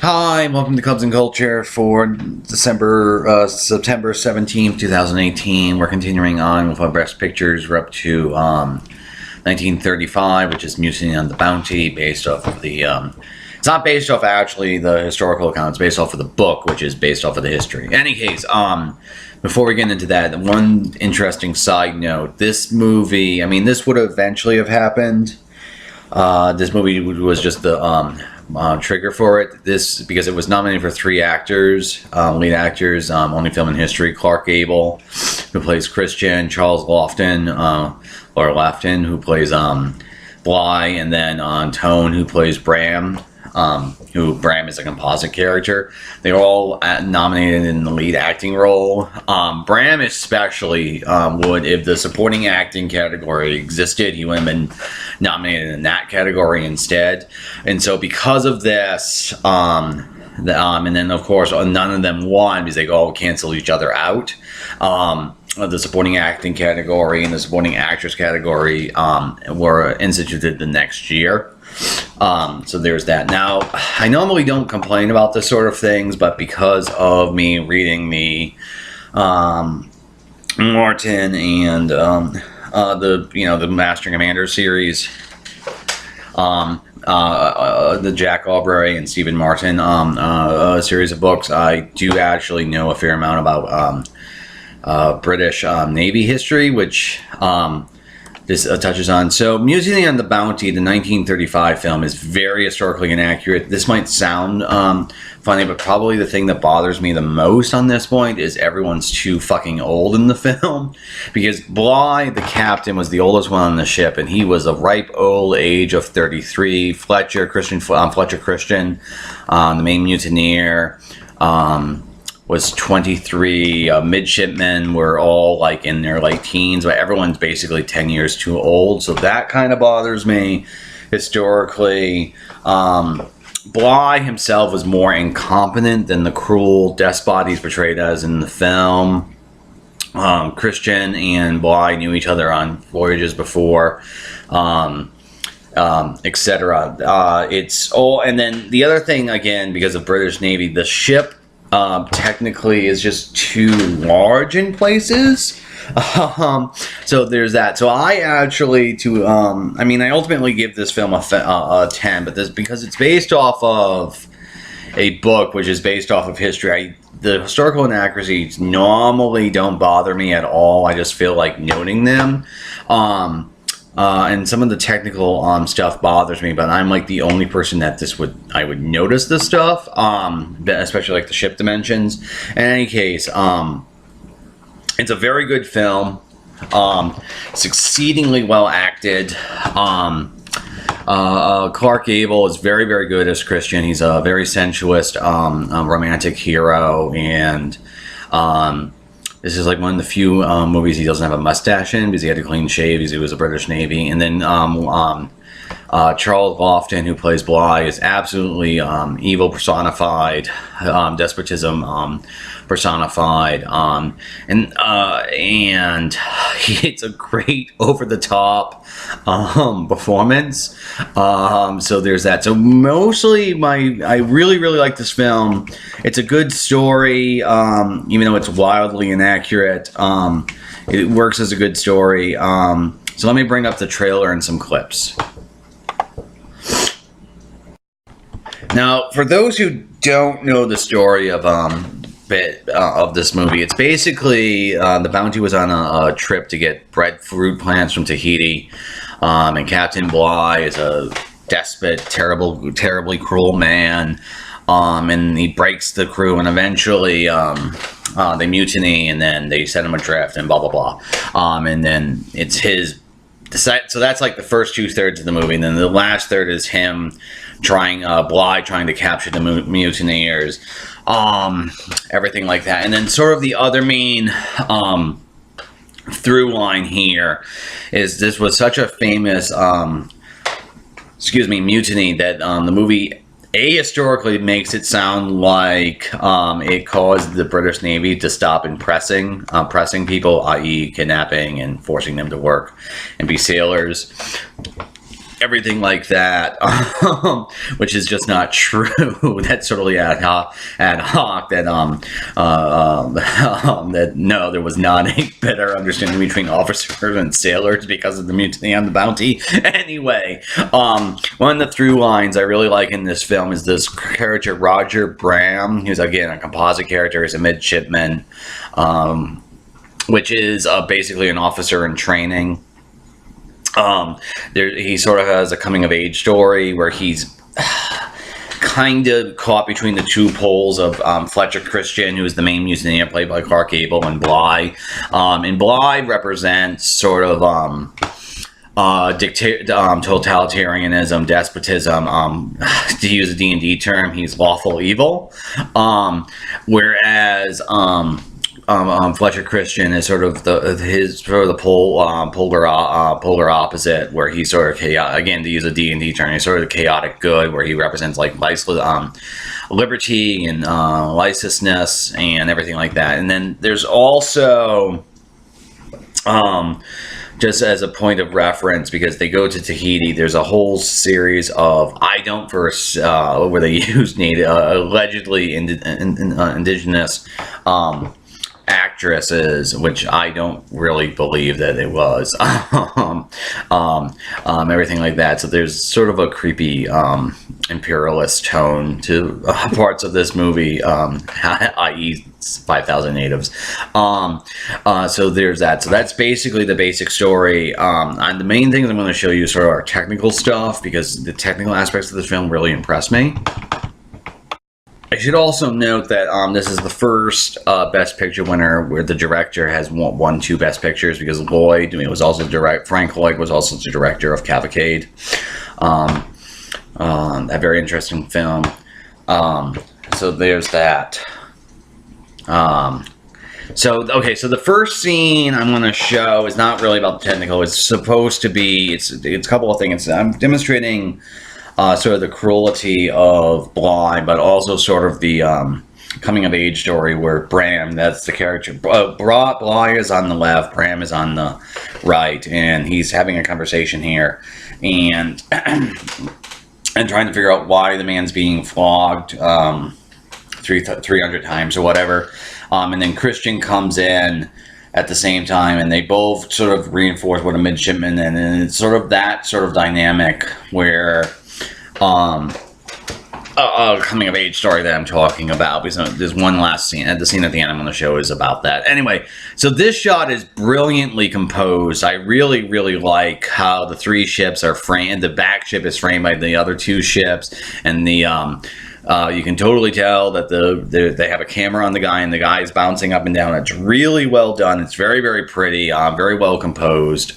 Hi, welcome to Clubs and Culture for September 17th, 2018. We're continuing on with our best pictures. We're up to 1935, which is Mutiny on the Bounty, based off of the... it's not based off actually the historical account, it's based off of the book, which is based off of the history. In any case, before we get into that, one interesting side note. This movie, I mean, this would eventually have happened. This movie was just the... trigger for it. This because it was nominated for 3 actors, lead actors, only film in history. Clark Gable, who plays Christian, Charles Laughton, who plays Bly, and then Tone, who plays Bram. Who Bram is a composite character. They were all nominated in the lead acting role. Bram especially would, if the supporting acting category existed, he would have been nominated in that category instead. And so because of this, and then of course none of them won because they all canceled each other out. The supporting acting category and the supporting actress category were instituted the next year. So there's that. Now, I normally don't complain about this sort of things, but because of me reading the Martin and the Master and Commander series, the Jack Aubrey and Stephen Martin series of books, I do actually know a fair amount about British Navy history, which this touches on. So Mutiny on the Bounty, the 1935 film, is very historically inaccurate. This might sound funny, but probably the thing that bothers me the most on this point is everyone's too fucking old in the film. Because Bly, the captain, was the oldest one on the ship, and he was a ripe old age of 33. Fletcher Christian, the main mutineer, was 23. Midshipmen were all like in their late teens, but everyone's basically 10 years too old. So that kind of bothers me historically. Bly himself was more incompetent than the cruel despot he's portrayed as in the film. Christian and Bly knew each other on voyages before, etc. It's all, and then the other thing, again, because of British Navy, the ship technically is just too large in places. So there's that. So I actually, I ultimately give this film a 10, but this, because it's based off of a book, which is based off of history, the historical inaccuracies normally don't bother me at all. I just feel like noting them. And some of the technical stuff bothers me, but I'm like the only person that I would notice this stuff, especially like the ship dimensions. In any case, it's a very good film. It's exceedingly well acted. Clark Gable is very, very good as Christian. He's a very sensuous, romantic hero, and this is like one of the few movies he doesn't have a mustache in, because he had a clean shave because he was a British Navy. And then Charles Laughton, who plays Bly, is absolutely evil personified, despotism personified, and it's a great over-the-top performance. So there's that. So mostly I really, really like this film. It's a good story, even though it's wildly inaccurate. It works as a good story. So let me bring up the trailer and some clips. Now, for those who don't know the story of this movie, it's basically the Bounty was on a trip to get breadfruit plants from Tahiti, and Captain Bly is a despot, terribly cruel man, and he breaks the crew, and eventually they mutiny, and then they set him adrift, and blah blah blah, and then it's his. So that's like the first 2/3 of the movie, and then the last third is him Bly trying to capture the mutineers, everything like that. And then sort of the other main through line here is this was such a famous mutiny that the movie historically makes it sound like it caused the British Navy to stop pressing people, i.e. kidnapping and forcing them to work and be sailors. everything like that, which is just not true. That's totally ad hoc. That that no, there was not a better understanding between officers and sailors because of the mutiny on the Bounty. Anyway, one of the through lines I really like in this film is this character Roger Bram, who's again a composite character, is a midshipman, which is basically an officer in training. He sort of has a coming of age story where he's kind of caught between the two poles of Fletcher Christian, who is the main mutineer played by Clark Gable, and Bligh. And Bligh represents sort of totalitarianism, despotism. To use a D&D term, he's lawful evil. Whereas Fletcher Christian is sort of the polar opposite, where he's sort of chaotic. Again, to use a D&D term, he's sort of the chaotic good, where he represents like liberty and licentiousness and everything like that. And then there's also just as a point of reference, because they go to Tahiti, there's a whole series of where they use native, allegedly indigenous actresses, which I don't really believe that it was. Everything like that. So there's sort of a creepy imperialist tone to parts of this movie, i.e. 5,000 natives. So there's that. So that's basically the basic story. And the main things I'm going to show you sort of are technical stuff, because the technical aspects of the film really impressed me. I should also note that this is the first Best Picture winner where the director has won 2 Best Pictures, because Frank Lloyd was also the director of Cavalcade. A very interesting film. So there's that. So the first scene I'm going to show is not really about the technical. It's supposed to be, it's a couple of things. I'm demonstrating sort of the cruelty of Bligh, but also sort of the coming of age story where Bram, that's the character, Bligh is on the left, Bram is on the right, and he's having a conversation here, and and trying to figure out why the man's being flogged 300 times or whatever. And then Christian comes in at the same time, and they both sort of reinforce what a midshipman, and then it's sort of that sort of dynamic where coming of age story that I'm talking about, because there's one last scene, the scene at the end I'm going to show is about that. Anyway, so this shot is brilliantly composed. I really, really like how the 3 ships are framed. The back ship is framed by the other 2 ships, and the you can totally tell that they have a camera on the guy, and the guy is bouncing up and down. It's really well done. It's very, very pretty, very well composed.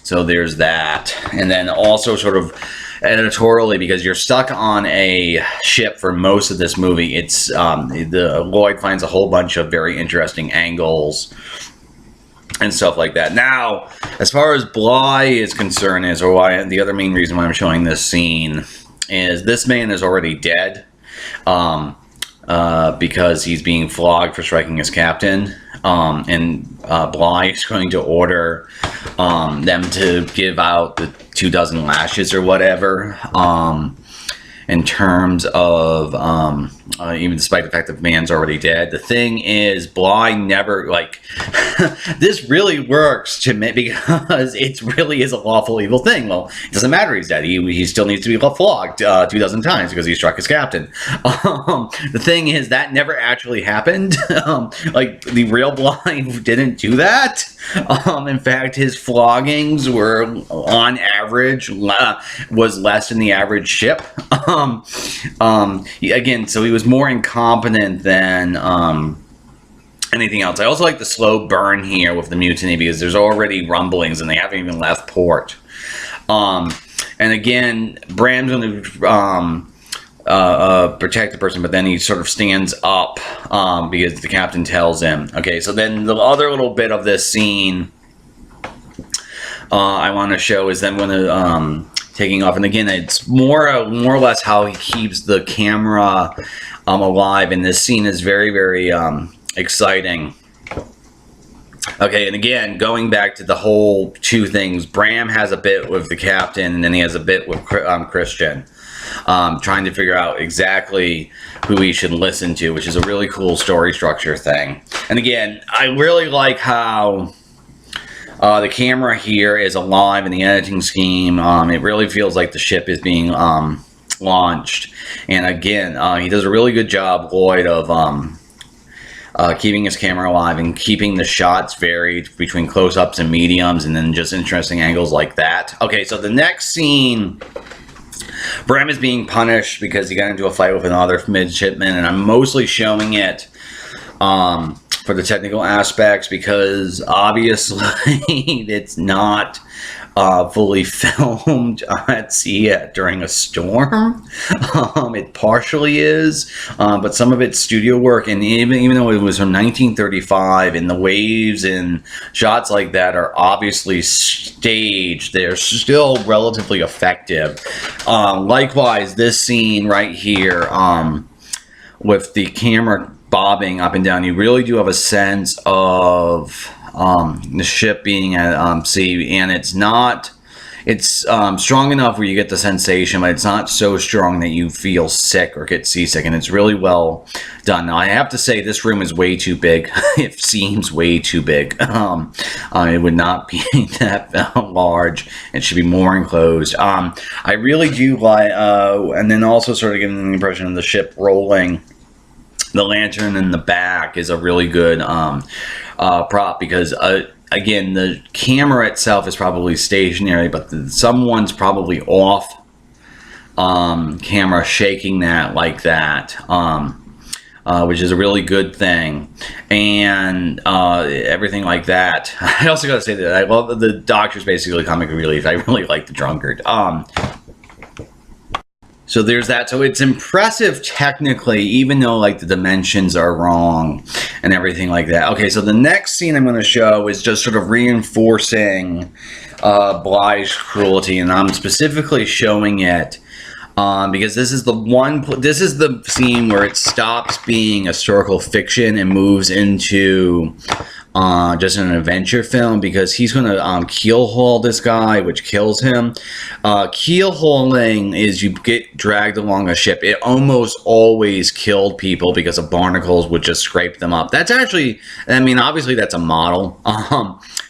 So there's that. And then also sort of editorially, because you're stuck on a ship for most of this movie, it's Lloyd finds a whole bunch of very interesting angles and stuff like that. Now, as far as Bligh is concerned, the other main reason why I'm showing this scene is this man is already dead, because he's being flogged for striking his captain, and Bligh is going to order them to give out the 24 lashes or whatever, in terms of even despite the fact that the man's already dead. The thing is, Bligh never, this really works to me, because it really is a lawful evil thing. Well, it doesn't matter he's dead. He still needs to be flogged 24 times because he struck his captain. The thing is, that never actually happened. The real Bligh didn't do that. In fact, his floggings were, on average, was less than the average ship. Again, so he was more incompetent than anything else. I also like the slow burn here with the mutiny, because there's already rumblings and they haven't even left port. And again, Bram's going to protect the person, but then he sort of stands up because the captain tells him. Okay, so then the other little bit of this scene I want to show is then when the taking off, and again, it's more or less how he keeps the camera alive, and this scene is very, very exciting. Okay, and again, going back to the whole two things, Bram has a bit with the captain, and then he has a bit with Christian, trying to figure out exactly who he should listen to, which is a really cool story structure thing. And again, I really like how the camera here is alive in the editing scheme. It really feels like the ship is being launched. And again, he does a really good job, Lloyd, of keeping his camera alive and keeping the shots varied between close-ups and mediums, and then just interesting angles like that. Okay, so the next scene, Bram is being punished because he got into a fight with another midshipman, and I'm mostly showing it for the technical aspects because obviously it's not fully filmed at sea during a storm. It partially is, but some of it's studio work, and even though it was from 1935 and the waves and shots like that are obviously staged, they're still relatively effective. Likewise, this scene right here with the camera bobbing up and down, you really do have a sense of the ship being at sea, and it's strong enough where you get the sensation, but it's not so strong that you feel sick or get seasick, and it's really well done. Now, I have to say, this room is way too big. It seems way too big. It would not be that large. It should be more enclosed. I really do like, and then also sort of getting the impression of the ship rolling. The lantern in the back is a really good prop because, again, the camera itself is probably stationary, but someone's probably off camera shaking that like that, which is a really good thing. And everything like that. I also got to say that I love the Doctor's basically comic relief. I really like the drunkard. So there's that. So it's impressive technically, even though like the dimensions are wrong and everything like that. Okay, so the next scene I'm going to show is just sort of reinforcing Bly's cruelty, and I'm specifically showing it because this is the scene where it stops being historical fiction and moves into just an adventure film, because he's going to keel haul this guy, which kills him. Keel hauling is you get dragged along a ship. It almost always killed people because of barnacles would just scrape them up. That's actually, I mean, obviously that's a model,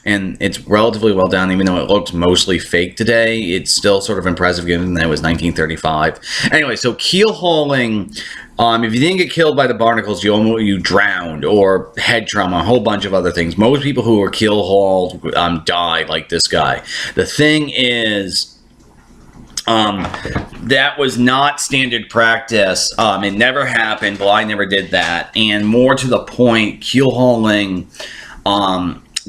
and it's relatively well done, even though it looks mostly fake today. It's still sort of impressive given that it was 1935. Anyway, so keel hauling, if you didn't get killed by the barnacles, you drowned, or head trauma, a whole bunch of other things. Most people who were keel hauled died, like this guy. The thing is, that was not standard practice. It never happened. Bly never did that. And more to the point, keel hauling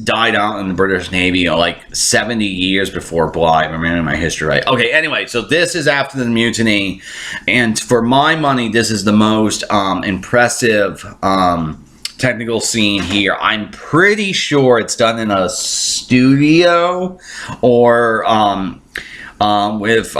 died out in the British Navy like 70 years before Bly. I'm remembering my history right. Okay, anyway, so this is after the mutiny, and for my money, this is the most impressive technical scene here. I'm pretty sure it's done in a studio or with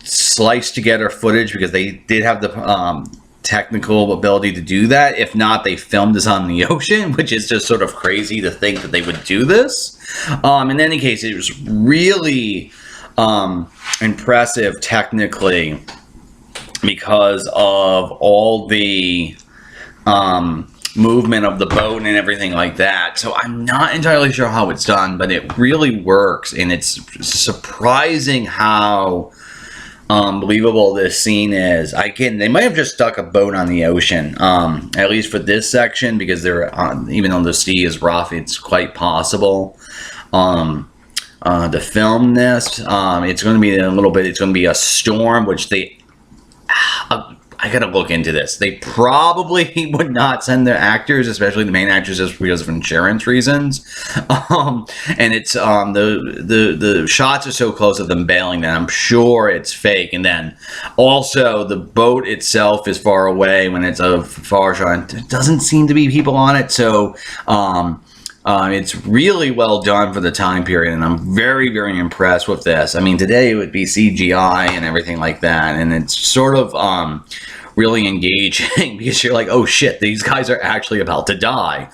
sliced together footage, because they did have the technical ability to do that. If not, they filmed this on the ocean, which is just sort of crazy to think that they would do this. In any case, it was really impressive technically because of all the movement of the boat and everything like that. So I'm not entirely sure how it's done, but it really works, and it's surprising how believable this scene is. Again, they might have just stuck a boat on the ocean, at least for this section, because they're even though the sea is rough, it's quite possible to film this. It's going to be a little bit. It's going to be a storm, which they. I gotta look into this. They probably would not send their actors, especially the main actors, just because of insurance reasons. And it's the shots are so close of them bailing that I'm sure it's fake. And then also the boat itself is far away when it's a far shot. There doesn't seem to be people on it, so it's really well done for the time period, and I'm very, very impressed with this. I mean, today it would be CGI and everything like that, and it's sort of really engaging because you're like, oh shit, these guys are actually about to die.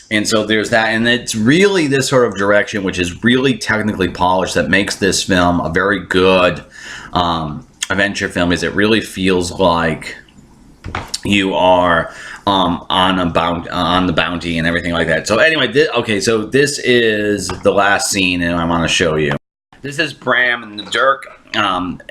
And so there's that, and it's really this sort of direction, which is really technically polished, that makes this film a very good adventure film. Is it really feels like you are on the bounty and everything like that. So anyway, so this is the last scene, and I want to show you. This is Bram, and the Dirk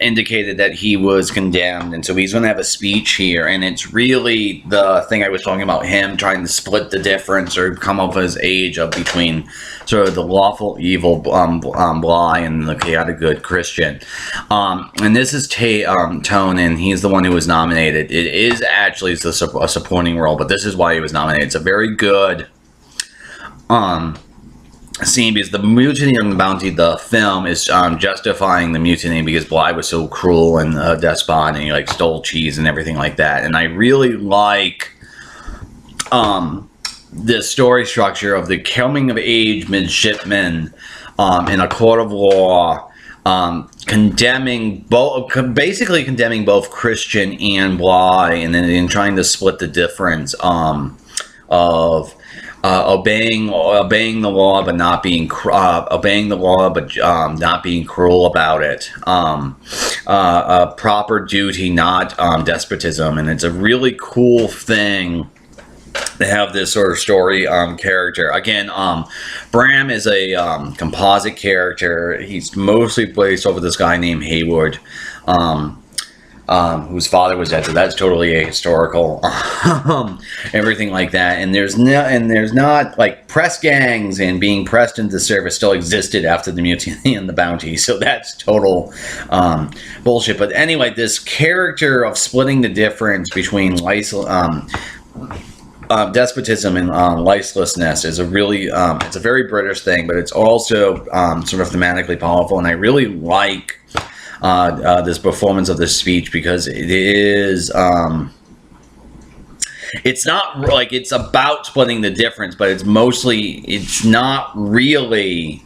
indicated that he was condemned, and so he's going to have a speech here, and it's really the thing I was talking about, him trying to split the difference or come up with his age of between sort of the lawful evil Bly and the chaotic good Christian. And this is Tone, and he's the one who was nominated. It is actually a supporting role, but this is why he was nominated. It's a very good scene, because the Mutiny on the Bounty, the film, is justifying the mutiny because Bly was so cruel and despot, and he like stole cheese and everything like that. And I really like the story structure of the coming of age midshipman in a court of law, basically condemning both Christian and Bly, and then trying to split the difference of obeying the law, but not being not being cruel about it. Proper duty, not despotism, and it's a really cool thing to have this sort of story character. Again, Bram is a composite character. He's mostly based over this guy named Haywood, whose father was dead, so that's totally ahistorical. Everything like that, and there's not like press gangs and being pressed into service still existed after the Mutiny and the Bounty, so that's total bullshit. But anyway, this character of splitting the difference between despotism and licelessness is a really it's a very British thing, but it's also sort of thematically powerful, and I really like this performance of this speech, because it is it's not like it's about splitting the difference, but it's not really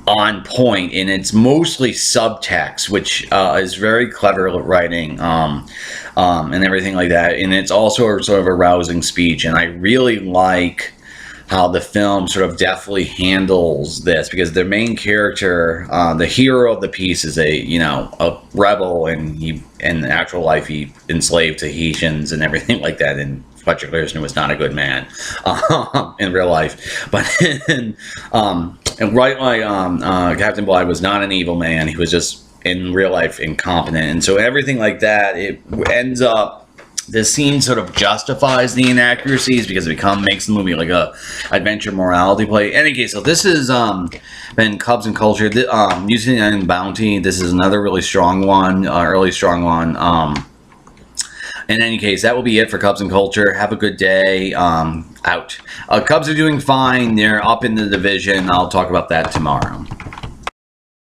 on point, and it's mostly subtext, which is very clever writing and everything like that. And it's also sort of a rousing speech, and I really like how the film sort of deftly handles this, because the main character, the hero of the piece, is a rebel, and in actual life he enslaved Tahitians and everything like that, and Fletcher Clearston was not a good man in real life, but and right, like Captain Bligh was not an evil man. He was just in real life incompetent, and so everything like that, it ends up, this scene sort of justifies the inaccuracies because it makes the movie like a adventure morality play. In any case, so this has been Cubs and Culture, Mutiny and Bounty. This is another really strong one, early strong one. In any case, that will be it for Cubs and Culture. Have a good day. Out. Cubs are doing fine. They're up in the division. I'll talk about that tomorrow.